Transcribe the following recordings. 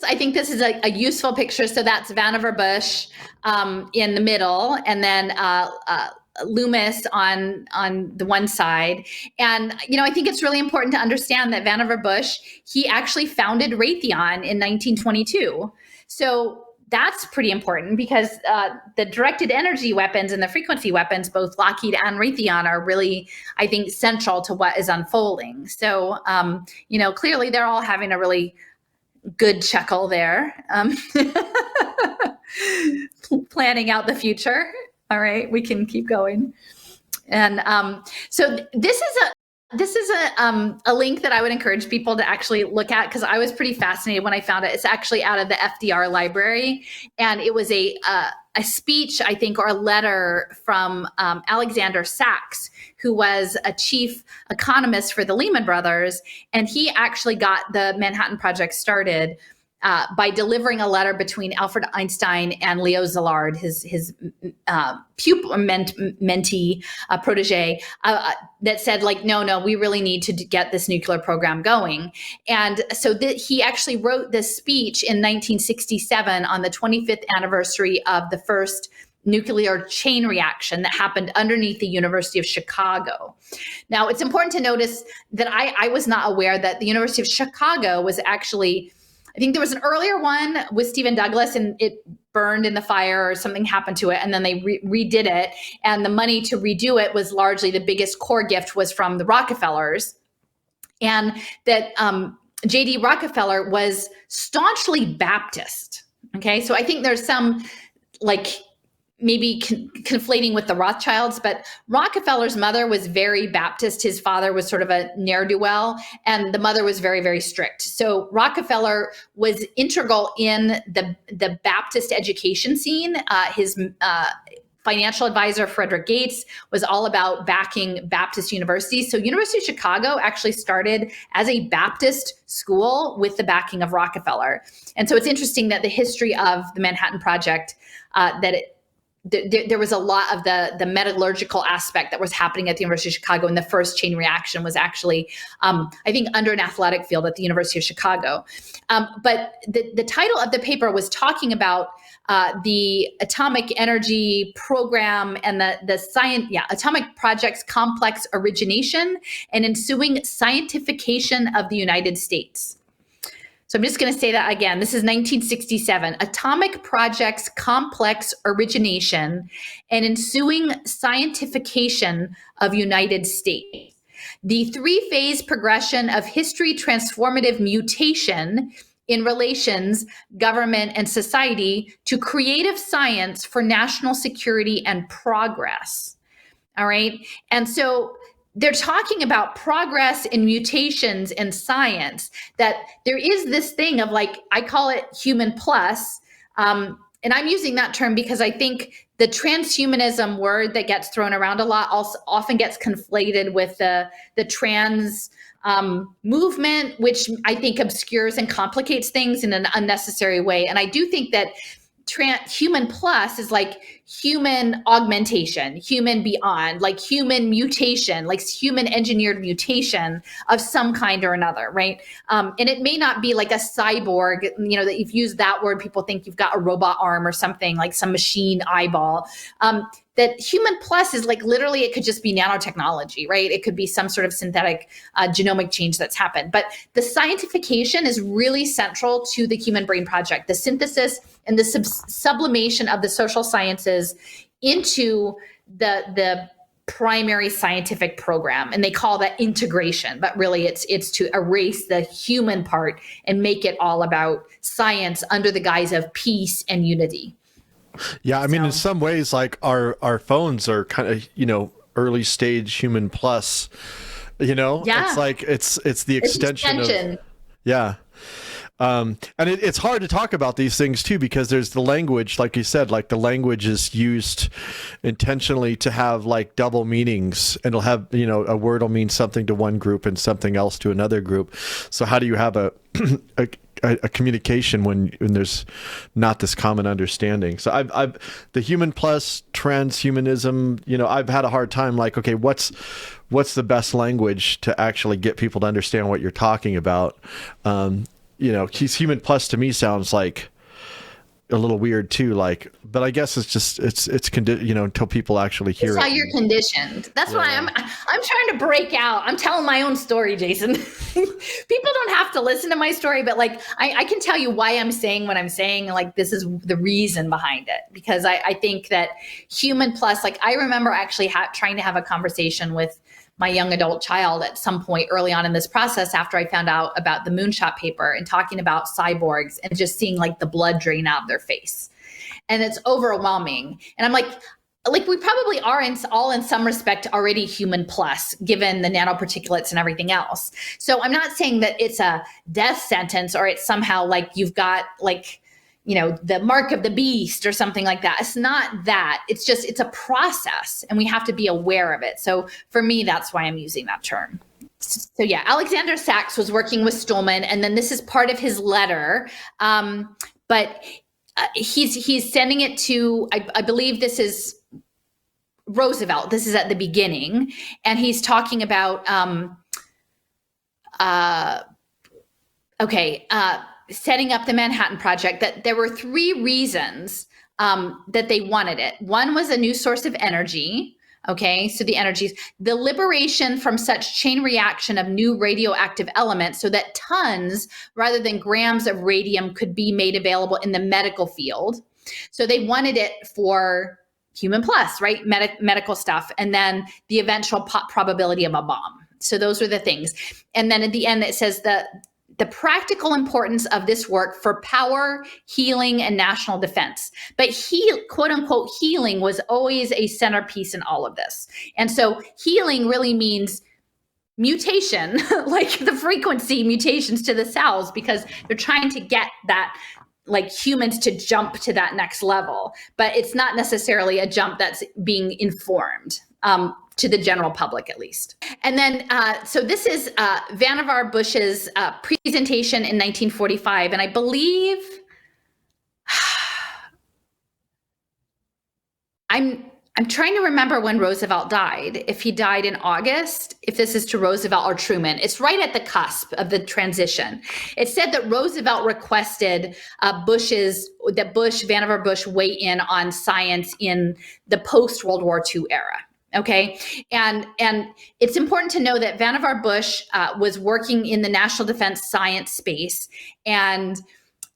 I think this is a useful picture. So that's Vannevar Bush in the middle, and then Loomis on the one side. And I think it's really important to understand that Vannevar Bush, he actually founded Raytheon in 1922. So that's pretty important because the directed energy weapons and the frequency weapons, both Lockheed and Raytheon, are really, I think, central to what is unfolding. So, clearly they're all having a really good chuckle there, planning out the future. All right, we can keep going. And so this is a link that I would encourage people to actually look at, because I was pretty fascinated when I found it. It's actually out of the FDR library, and it was a speech, I think, or a letter from Alexander Sachs, who was a chief economist for the Lehman Brothers, and he actually got the Manhattan Project started by delivering a letter between Alfred Einstein and Leo Szilard, his pupil, mentee, protege, that said, like, no, we really need to get this nuclear program going. And so he actually wrote this speech in 1967 on the 25th anniversary of the first nuclear chain reaction that happened underneath the University of Chicago. Now, it's important to notice that I was not aware that the University of Chicago was actually, I think there was an earlier one with Stephen Douglas, and it burned in the fire or something happened to it, and then they redid it. And the money to redo it was largely, the biggest core gift was from the Rockefellers. And that J.D. Rockefeller was staunchly Baptist. Okay, so I think there's some maybe conflating with the Rothschilds, but Rockefeller's mother was very Baptist. His father was sort of a ne'er-do-well, and the mother was very, very strict. So Rockefeller was integral in the Baptist education scene. His financial advisor, Frederick Gates, was all about backing Baptist universities. So University of Chicago actually started as a Baptist school with the backing of Rockefeller. And so it's interesting that the history of the Manhattan Project, there was a lot of the metallurgical aspect that was happening at the University of Chicago, and the first chain reaction was actually, I think, under an athletic field at the University of Chicago. But the title of the paper was talking about the atomic energy program and the atomic project's complex origination and ensuing scientification of the United States. So I'm just going to say that again. This is 1967. Atomic projects, complex origination, and ensuing scientification of United States. The three-phase progression of history transformative mutation in relations, government, and society to creative science for national security and progress. All right. And so they're talking about progress in mutations in science, that there is this thing of, like, I call it human plus. And I'm using that term because I think the transhumanism word that gets thrown around a lot also often gets conflated with the trans movement, which I think obscures and complicates things in an unnecessary way. And I do think that human plus is like human augmentation, human beyond, like human mutation, like human engineered mutation of some kind or another, right? And it may not be like a cyborg, that if you use that word, people think you've got a robot arm or something, like some machine eyeball. That human plus is like, literally, it could just be nanotechnology, right? It could be some sort of synthetic genomic change that's happened. But the scientification is really central to the Human Brain Project, the synthesis and the sublimation of the social sciences into the primary scientific program. And they call that integration, but really it's to erase the human part and make it all about science under the guise of peace and unity. Yeah, I mean, in some ways, like our phones are kind of, early stage human plus, Yeah. It's like, it's the extension of, yeah. And it's hard to talk about these things too, because there's the language, like you said, like the language is used intentionally to have like double meanings, and it'll have, a word will mean something to one group and something else to another group. So how do you have a communication when there's not this common understanding? So I've the human plus transhumanism, I've had a hard time, like, okay, what's the best language to actually get people to understand what you're talking about? he's human plus to me sounds like a little weird too. Like, but I guess it's just until people actually hear it. How you're conditioned. That's why I'm trying to break out. I'm telling my own story, Jason. People don't have to listen to my story, but like I can tell you why I'm saying what I'm saying. Like, this is the reason behind it, because I think that human plus, like, I remember actually trying to have a conversation with my young adult child at some point early on in this process after I found out about the moonshot paper and talking about cyborgs and just seeing like the blood drain out of their face. And it's overwhelming. And I'm like we probably are in some respect already human plus, given the nanoparticulates and everything else. So I'm not saying that it's a death sentence or it's somehow like you've got like, the mark of the beast or something like that. It's not that. It's just, it's a process and we have to be aware of it. So for me, that's why I'm using that term. So yeah, Alexander Sachs was working with Stolman, and then this is part of his letter. But he's sending it to, I believe this is Roosevelt. This is at the beginning. And he's talking about, setting up the Manhattan Project, that there were 3 reasons that they wanted it. One was a new source of energy. Okay, so the energies, the liberation from such chain reaction of new radioactive elements so that tons rather than grams of radium could be made available in the medical field. So they wanted it for human plus, right? Medical stuff. And then the eventual probability of a bomb. So those were the things. And then at the end, it says that the practical importance of this work for power, healing, and national defense. But quote unquote, healing was always a centerpiece in all of this. And so healing really means mutation, like the frequency mutations to the cells, because they're trying to get that, like humans to jump to that next level. But it's not necessarily a jump that's being informed. To the general public, at least. And then, so this is Vannevar Bush's presentation in 1945. And I believe, I'm trying to remember when Roosevelt died, if he died in August, if this is to Roosevelt or Truman. It's right at the cusp of the transition. It said that Roosevelt requested Vannevar Bush weigh in on science in the post-World War II era. Okay. And it's important to know that Vannevar Bush was working in the national defense science space, and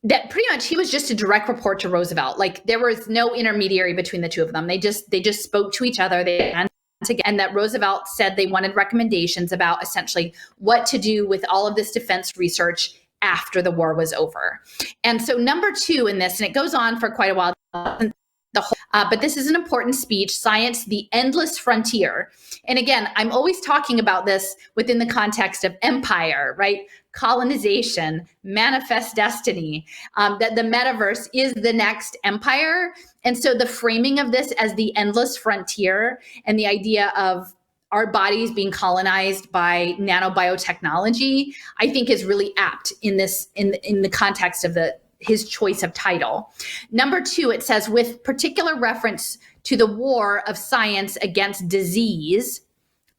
that pretty much he was just a direct report to Roosevelt. Like, there was no intermediary between the two of them. They just spoke to each other. And that Roosevelt said they wanted recommendations about essentially what to do with all of this defense research after the war was over. And so number 2 in this, and it goes on for quite a while, but this is an important speech, Science, the Endless Frontier. And again, I'm always talking about this within the context of empire, right? Colonization, manifest destiny, that the metaverse is the next empire. And so the framing of this as the endless frontier and the idea of our bodies being colonized by nanobiotechnology, I think is really apt in this, in the context of his choice of title. Number 2, it says, with particular reference to the war of science against disease,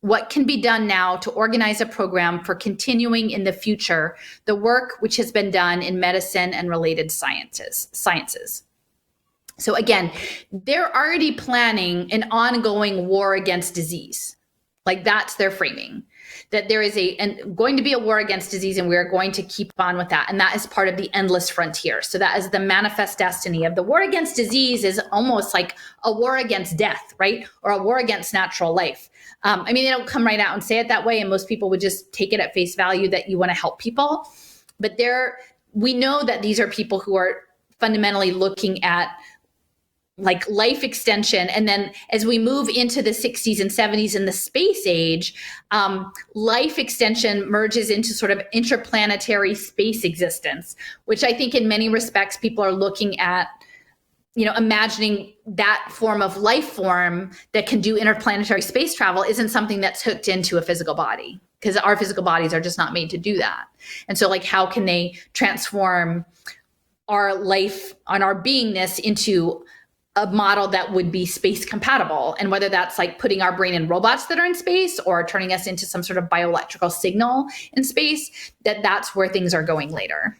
what can be done now to organize a program for continuing in the future the work which has been done in medicine and related sciences. So again, they're already planning an ongoing war against disease. Like, that's their framing, that there is going to be a war against disease, and we're going to keep on with that. And that is part of the endless frontier. So that is the manifest destiny of the war against disease, is almost like a war against death, right? Or a war against natural life. I mean, they don't come right out and say it that way, and most people would just take it at face value that you want to help people. But we know that these are people who are fundamentally looking at like life extension. And then as we move into the 60s and 70s in the space age, life extension merges into sort of interplanetary space existence, which I think in many respects people are looking at, imagining that form of life form that can do interplanetary space travel isn't something that's hooked into a physical body, because our physical bodies are just not made to do that. And so, like, how can they transform our life and our beingness into a model that would be space compatible? And whether that's like putting our brain in robots that are in space or turning us into some sort of bioelectrical signal in space, that's where things are going later.